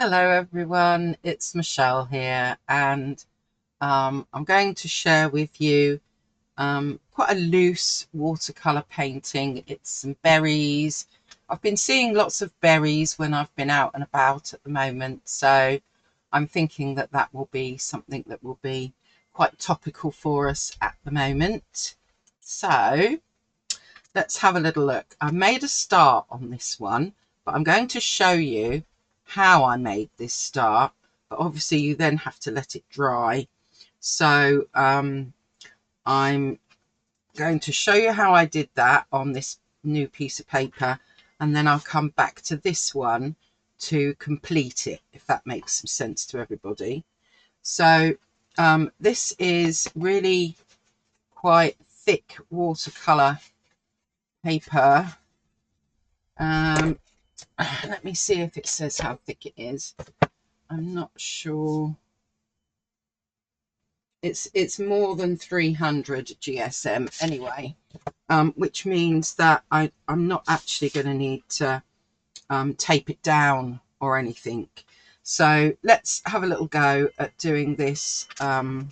Hello everyone, it's Michelle here, and I'm going to share with you quite a loose watercolor painting. It's some berries. I've been seeing lots of berries when I've been out and about at the moment, so I'm thinking that that will be something that will be quite topical for us at the moment. So let's have a little look. I made a star on this one, but I'm going to show you how I made this star. But obviously you then have to let it dry. So I'm going to show you how I did that on this new piece of paper, and then I'll come back to this one to complete it, if that makes some sense to everybody. So this is really quite thick watercolor paper. Let me see if it says how thick it is. I'm not sure. It's more than 300 GSM anyway, which means that I'm not actually going to need to tape it down or anything. So let's have a little go at doing this, what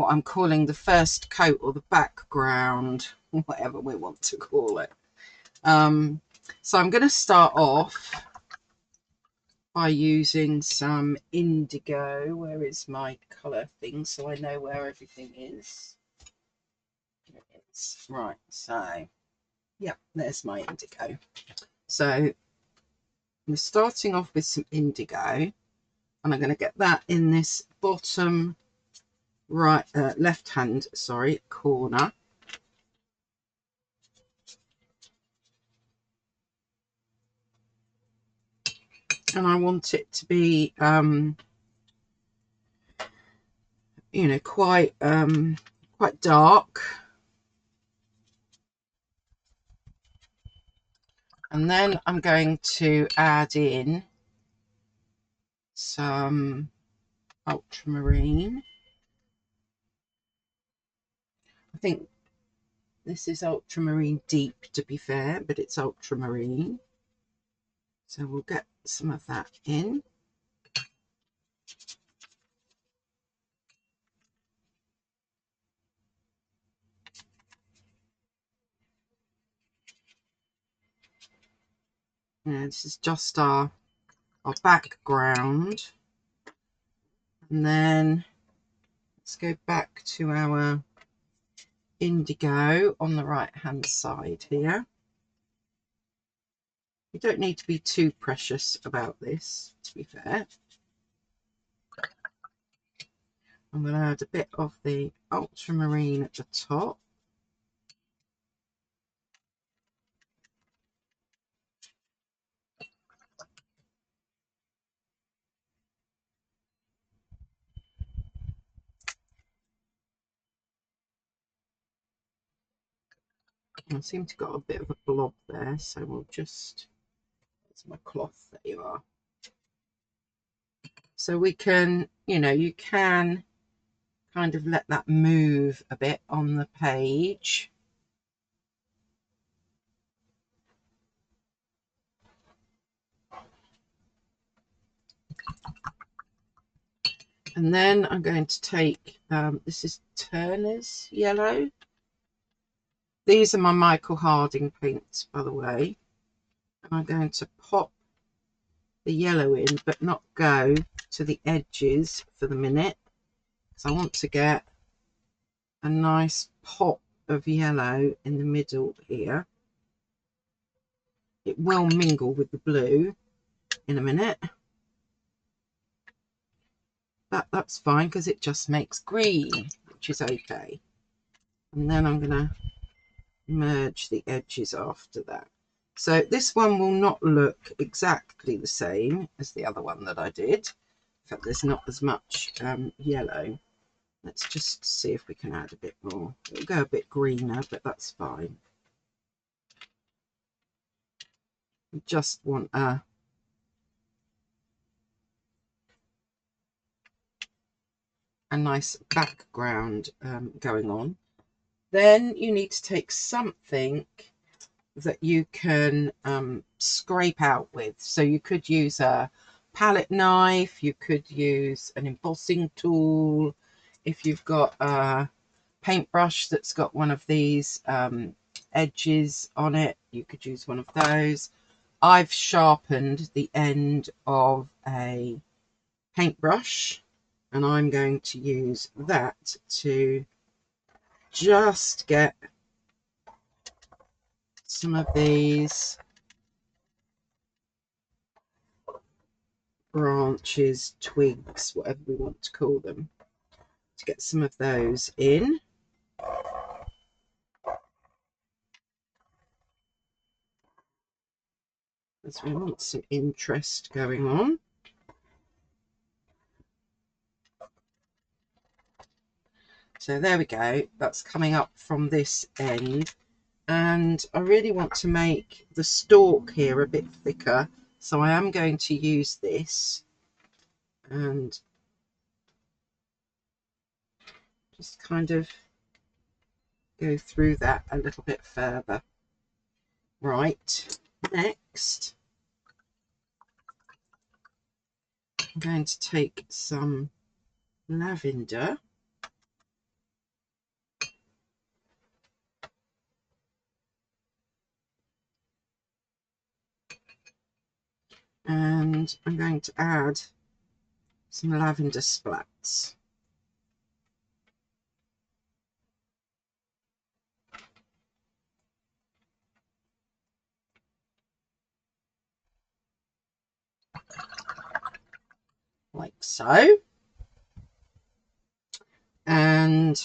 I'm calling the first coat or the background, whatever we want to call it. So I'm going to start off by using some indigo. Where is my colour thing so I know where everything is? Here it is. Right, so yeah, there's my indigo. So we're starting off with some indigo, and I'm going to get that in this bottom right left hand corner. And I want it to be you know, quite dark. And then I'm going to add in some ultramarine. I think this is ultramarine deep, to be fair, but it's ultramarine. So we'll get some of that in. And this is just our background. And then let's go back to our indigo on the right hand side here. You don't need to be too precious about this, to be fair. I'm going to add a bit of the ultramarine at the top. I seem to got a bit of a blob there, so we'll just, that's my cloth, there you are. So we can, you know, you can kind of let that move a bit on the page. And then I'm going to take, this is Turner's yellow. These are my Michael Harding paints, by the way. And I'm going to pop the yellow in, but not go to the edges for the minute, because I want to get a nice pop of yellow in the middle here. It will mingle with the blue in a minute, but that's fine because it just makes green, which is okay. And then I'm going to merge the edges after that. So this one will not look exactly the same as the other one that I did. In fact, there's not as much yellow. Let's just see if we can add a bit more. It'll go a bit greener, but that's fine. We just want a nice background going on. Then you need to take something that you can scrape out with. So you could use a palette knife, you could use an embossing tool. If you've got a paintbrush that's got one of these edges on it, you could use one of those. I've sharpened the end of a paintbrush and I'm going to use that to just get some of these branches, twigs, whatever we want to call them, to get some of those in. As we want some interest going on. So there we go, that's coming up from this end. And I really want to make the stalk here a bit thicker, so I am going to use this and just kind of go through that a little bit further. Right, next I'm going to take some lavender and I'm going to add some lavender splats. Like so. And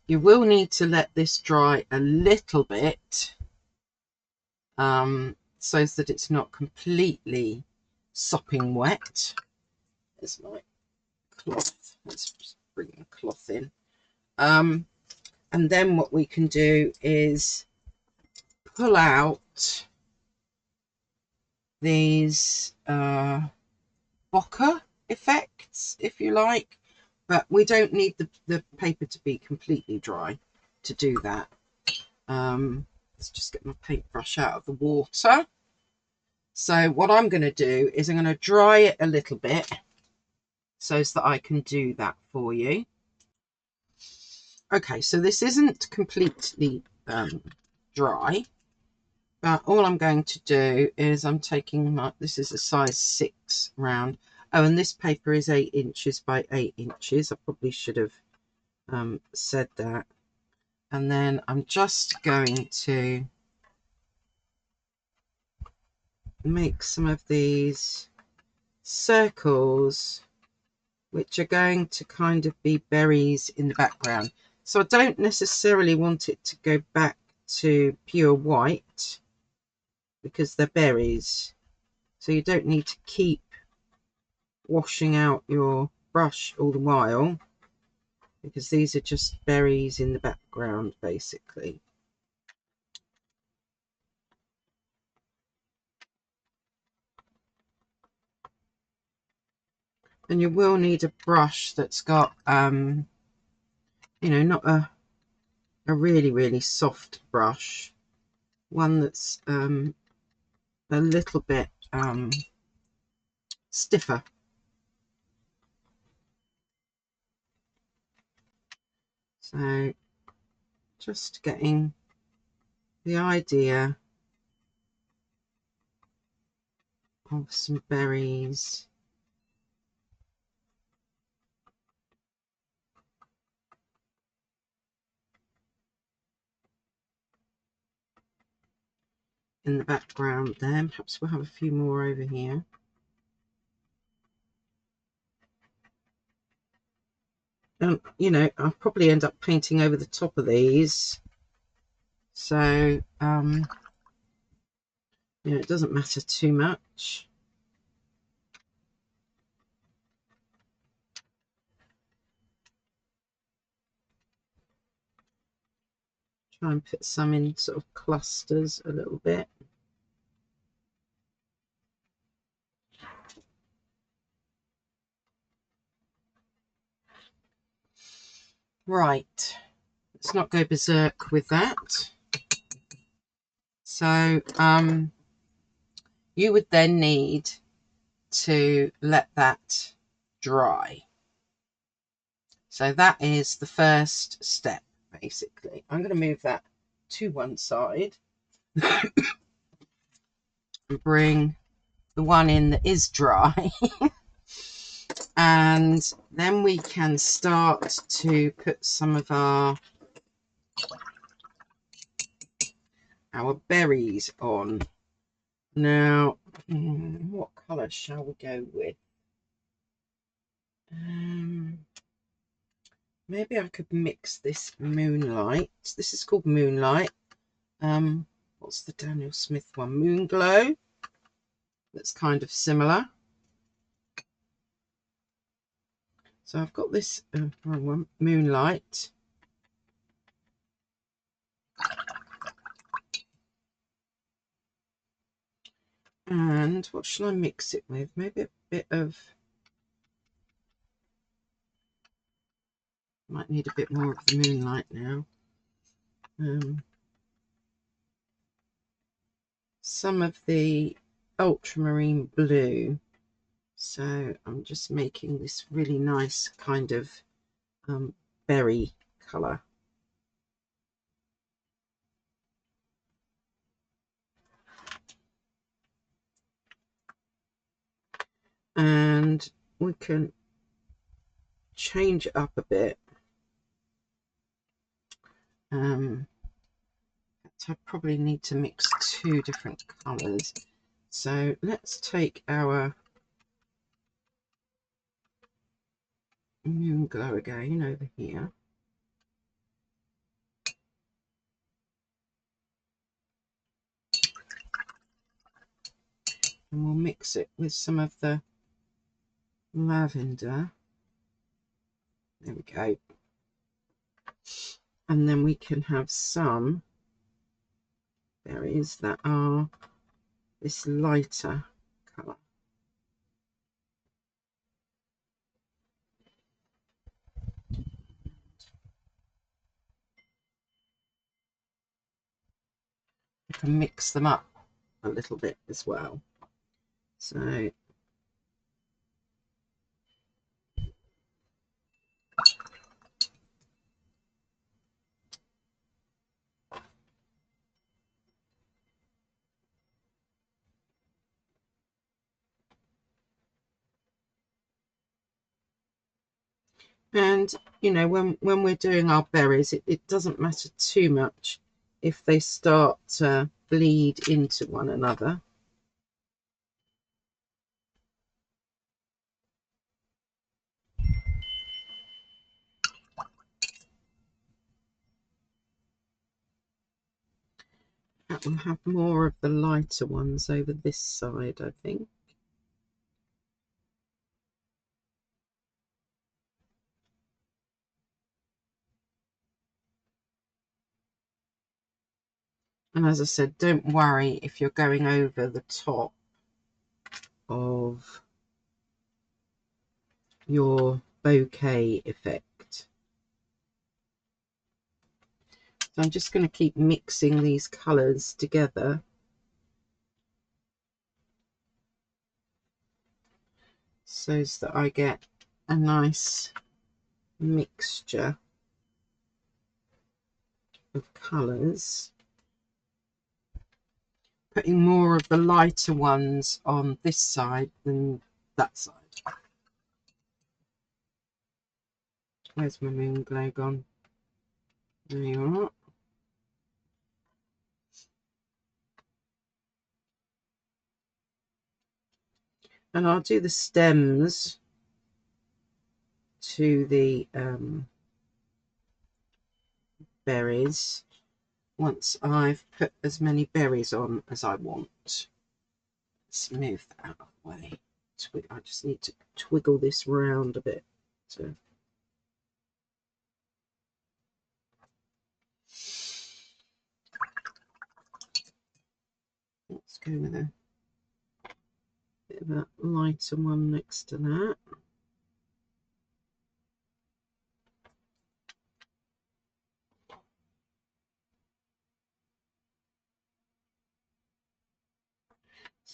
you will need to let this dry a little bit so that it's not completely sopping wet. There's my cloth. Let's just bring the cloth in. And then what we can do is pull out these bokeh effects, if you like, but we don't need the paper to be completely dry to do that. Let's just get my paintbrush out of the water. So what I'm going to do is I'm going to dry it a little bit so that I can do that for you. Okay, so this isn't completely dry, but all I'm going to do is I'm taking my, this is a size 6 round. Oh, and this paper is 8 inches by 8 inches. I probably should have said that. And then I'm just going to make some of these circles, which are going to kind of be berries in the background. So I don't necessarily want it to go back to pure white because they're berries. So you don't need to keep washing out your brush all the while, because these are just berries in the background basically. And you will need a brush that's got you know, not a really soft brush, one that's a little bit stiffer. So just getting the idea of some berries. In the background there. Perhaps we'll have a few more over here. You know, I'll probably end up painting over the top of these. So, you know, it doesn't matter too much. Try and put some in sort of clusters a little bit. Right, let's not go berserk with that. So You would then need to let that dry. So that is the first step, basically. I'm going to move that to one side and bring the one in that is dry. And then we can start to put some of our berries on. Now, what colour shall we go with? Maybe I could mix this Moonlight. This is called Moonlight. What's the Daniel Smith one? Moonglow. That's kind of similar. So I've got this wrong one, Moonlight. And what shall I mix it with? Maybe a bit of, might need a bit more of the Moonlight now. Some of the ultramarine blue. So I'm just making this really nice kind of berry colour. And we can change it up a bit. I probably need to mix two different colours. So let's take our Moonglow again over here. And we'll mix it with some of the lavender. There we go. And then we can have some berries that are this lighter colour. We can mix them up a little bit as well. So and you know, when we're doing our berries, it doesn't matter too much if they start to bleed into one another. That will have more of the lighter ones over this side, I think. And as I said, don't worry if you're going over the top of your bouquet effect. So I'm just going to keep mixing these colours together so that I get a nice mixture of colours. Putting more of the lighter ones on this side than that side. Where's my Moonglow gone? There you are. And I'll do the stems to the berries once I've put as many berries on as I want. Let's move that out of the way. I just need to twiggle this round a bit. So let's go with a bit of a lighter one next to that.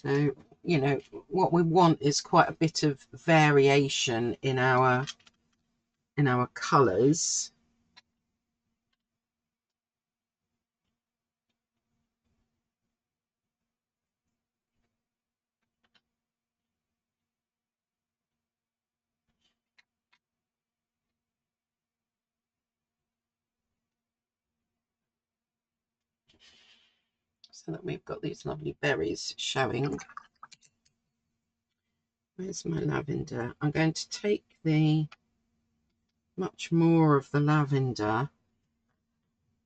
So, you know, what we want is quite a bit of variation in our colours. So that we've got these lovely berries showing. Where's my lavender? I'm going to take the much more of the lavender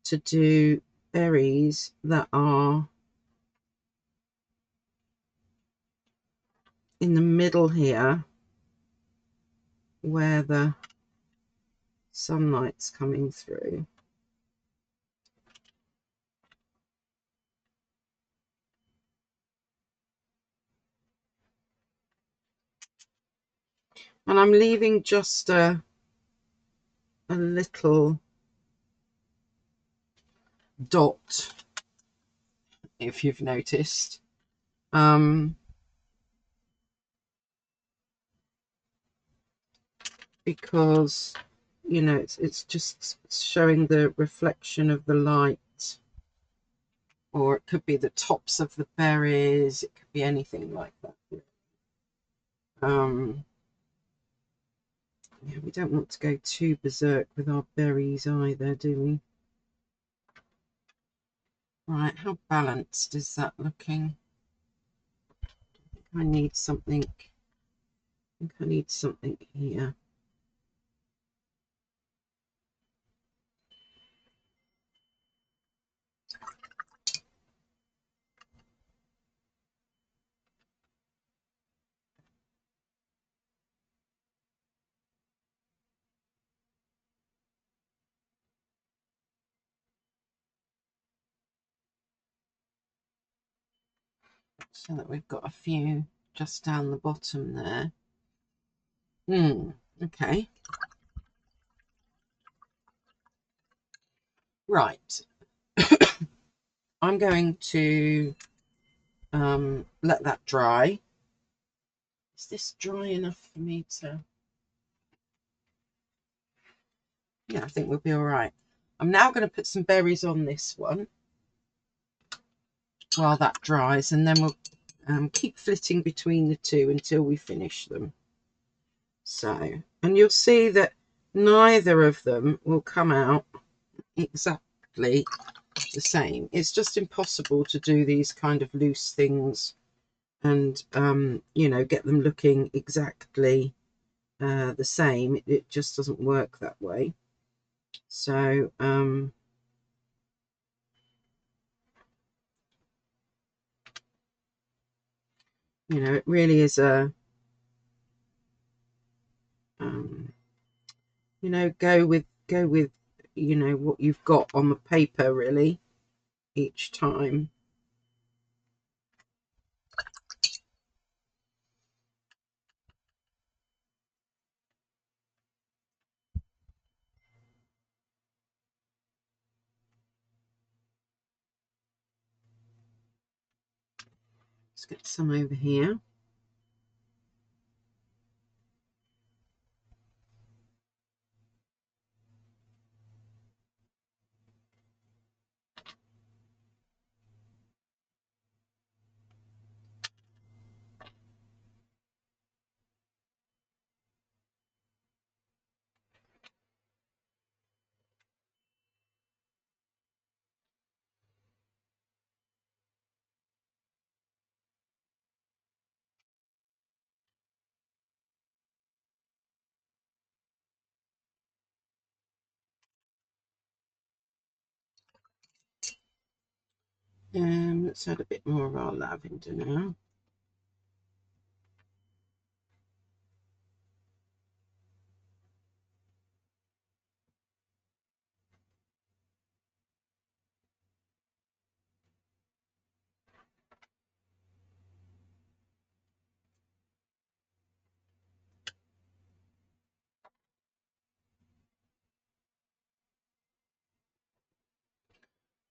to do berries that are in the middle here, where the sunlight's coming through. And I'm leaving just a little dot, if you've noticed. Because, you know, it's just showing the reflection of the light, or it could be the tops of the berries, it could be anything like that. Yeah, we don't want to go too berserk with our berries either, do we? Right, how balanced is that looking? I need something. I think I need something here. So that we've got a few just down the bottom there. Okay. Right. I'm going to let that dry. Is this dry enough for me to... Yeah, I think we'll be all right. I'm now going to put some berries on this one while that dries, and then we'll keep flitting between the two until we finish them. So, and you'll see that neither of them will come out exactly the same. It's just impossible to do these kind of loose things and you know, get them looking exactly the same. It just doesn't work that way. So you know, it really is a you know, go with you know what you've got on the paper really each time. Let's get some over here. Let's add a bit more of our lavender now.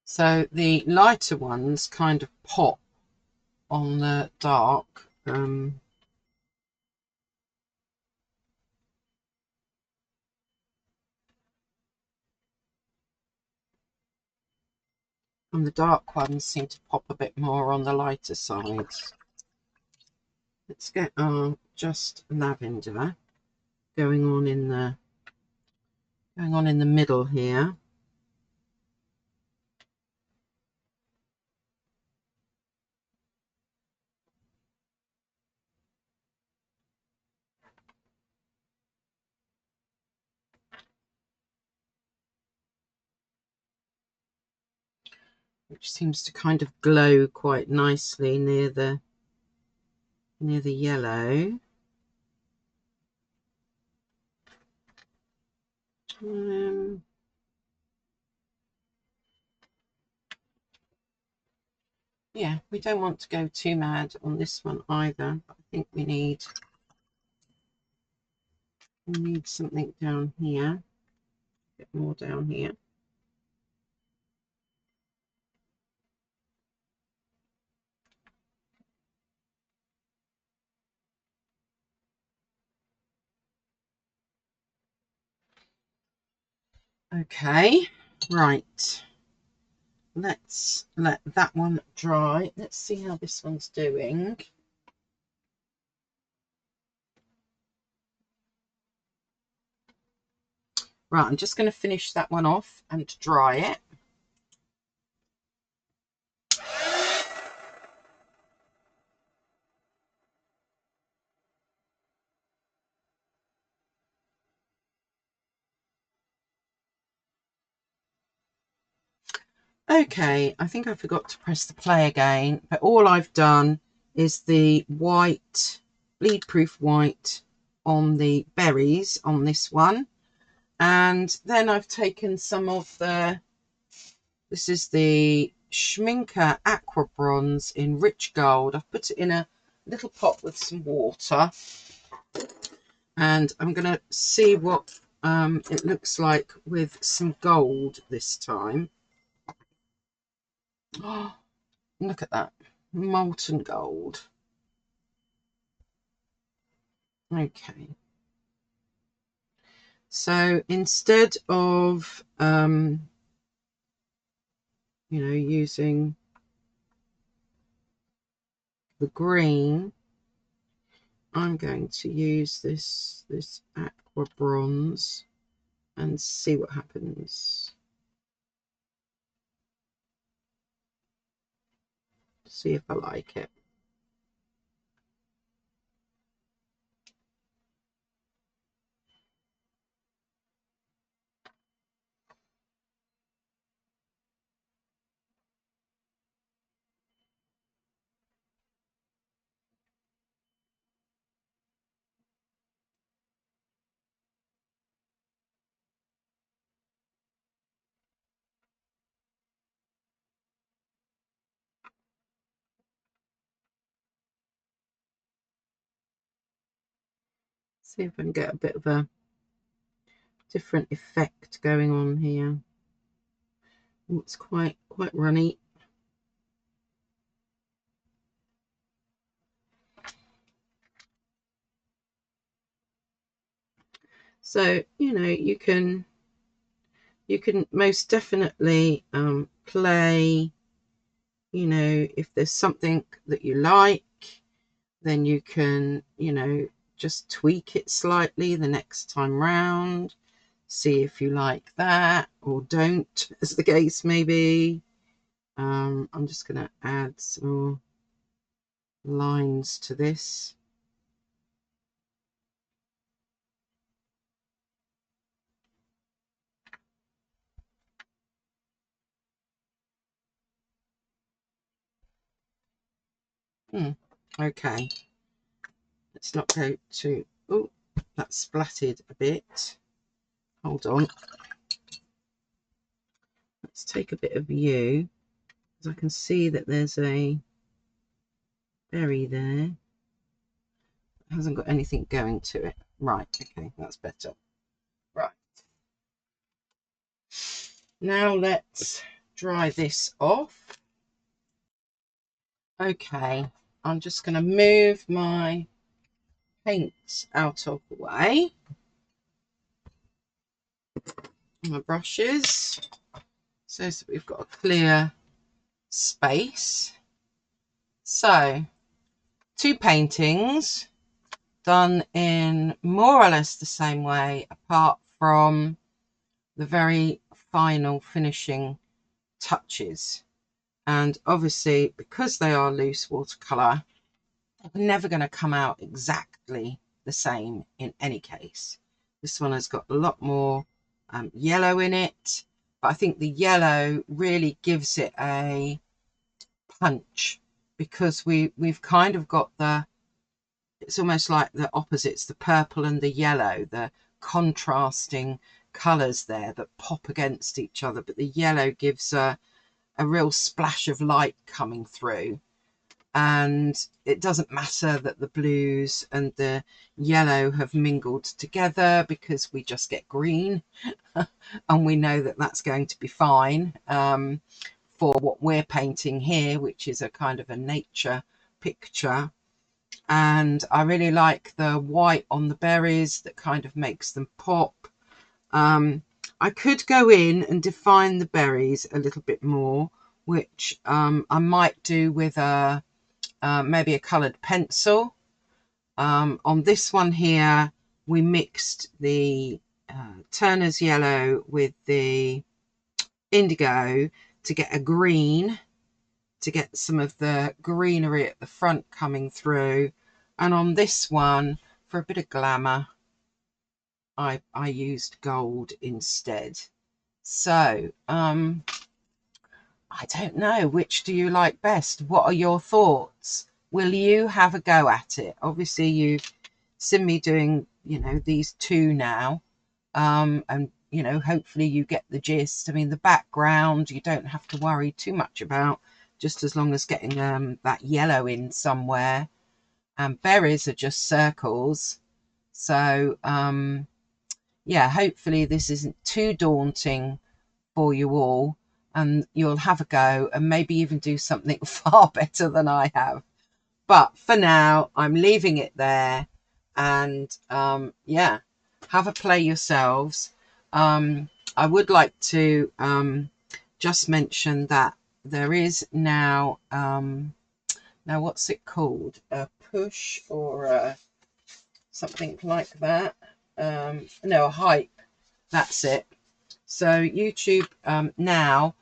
So the lighter ones kind of pop on the dark. And the dark ones seem to pop a bit more on the lighter sides. Let's get our just lavender going on in the middle here. Which seems to kind of glow quite nicely near the yellow. Yeah, we don't want to go too mad on this one either. I think we need something down here, a bit more down here. Okay, right. Let's let that one dry. Let's see how this one's doing. Right, I'm just going to finish that one off and dry it. Okay, I think I forgot to press the play again, but all I've done is the white, bleed proof white on the berries on this one. And then I've taken some of this is the Schminker Aqua Bronze in Rich Gold. I've put it in a little pot with some water. And I'm going to see what it looks like with some gold this time. Oh, look at that. Molten gold. Okay. So instead of, using the green, I'm going to use this aqua bronze and see what happens. See if I like it. See if I can get a bit of a different effect going on here. It's quite runny. So you can most definitely play. If there's something that you like, then you can just tweak it slightly the next time round. See if you like that or don't, as the case may be. I'm just going to add some more lines to this. Okay, let's not go to, oh, that splattered a bit. Hold on. Let's take a bit of you, because I can see that there's a berry there. It hasn't got anything going to it. Right, okay, that's better. Right. Now let's dry this off. Okay, I'm just going to move my paints out of the way, my brushes, so that we've got a clear space. So 2 paintings done in more or less the same way, apart from the very final finishing touches. And obviously, because they are loose watercolor, they're never going to come out exactly the same in any case. This one has got a lot more yellow in it, but I think the yellow really gives it a punch, because we've kind of got it's almost like the opposites, the purple and the yellow, the contrasting colors there that pop against each other, but the yellow gives a real splash of light coming through. And it doesn't matter that the blues and the yellow have mingled together, because we just get green and we know that that's going to be fine for what we're painting here, which is a kind of a nature picture. And I really like the white on the berries that kind of makes them pop. I could go in and define the berries a little bit more, which I might do with maybe a coloured pencil. On this one here, we mixed the Turner's yellow with the indigo to get a green, to get some of the greenery at the front coming through. And on this one, for a bit of glamour, I used gold instead. So I don't know, which do you like best? What are your thoughts? Will you have a go at it? Obviously you've seen me doing, you know, these 2 now, and you know, hopefully you get the gist. I mean, the background you don't have to worry too much about, just as long as getting that yellow in somewhere. And berries are just circles. So yeah, hopefully this isn't too daunting for you all, and you'll have a go and maybe even do something far better than I have. But for now, I'm leaving it there. And yeah, have a play yourselves. I would like to just mention that there is now, now what's it called? A push or something like that. No, a hype. That's it. So YouTube now,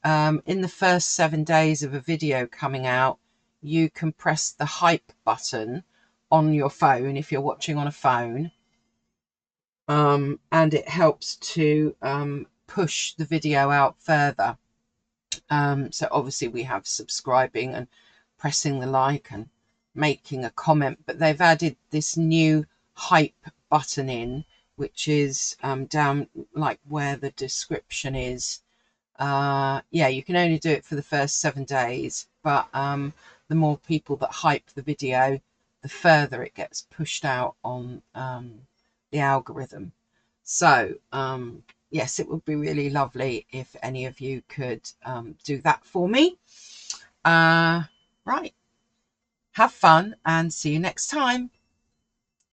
in the first 7 days of a video coming out, you can press the hype button on your phone if you're watching on a phone, and it helps to push the video out further. So obviously we have subscribing and pressing the like and making a comment, but they've added this new hype button in, which is down like where the description is. Yeah, you can only do it for the first 7 days, but the more people that hype the video, the further it gets pushed out on the algorithm. So yes, it would be really lovely if any of you could do that for me. Right, have fun and see you next time.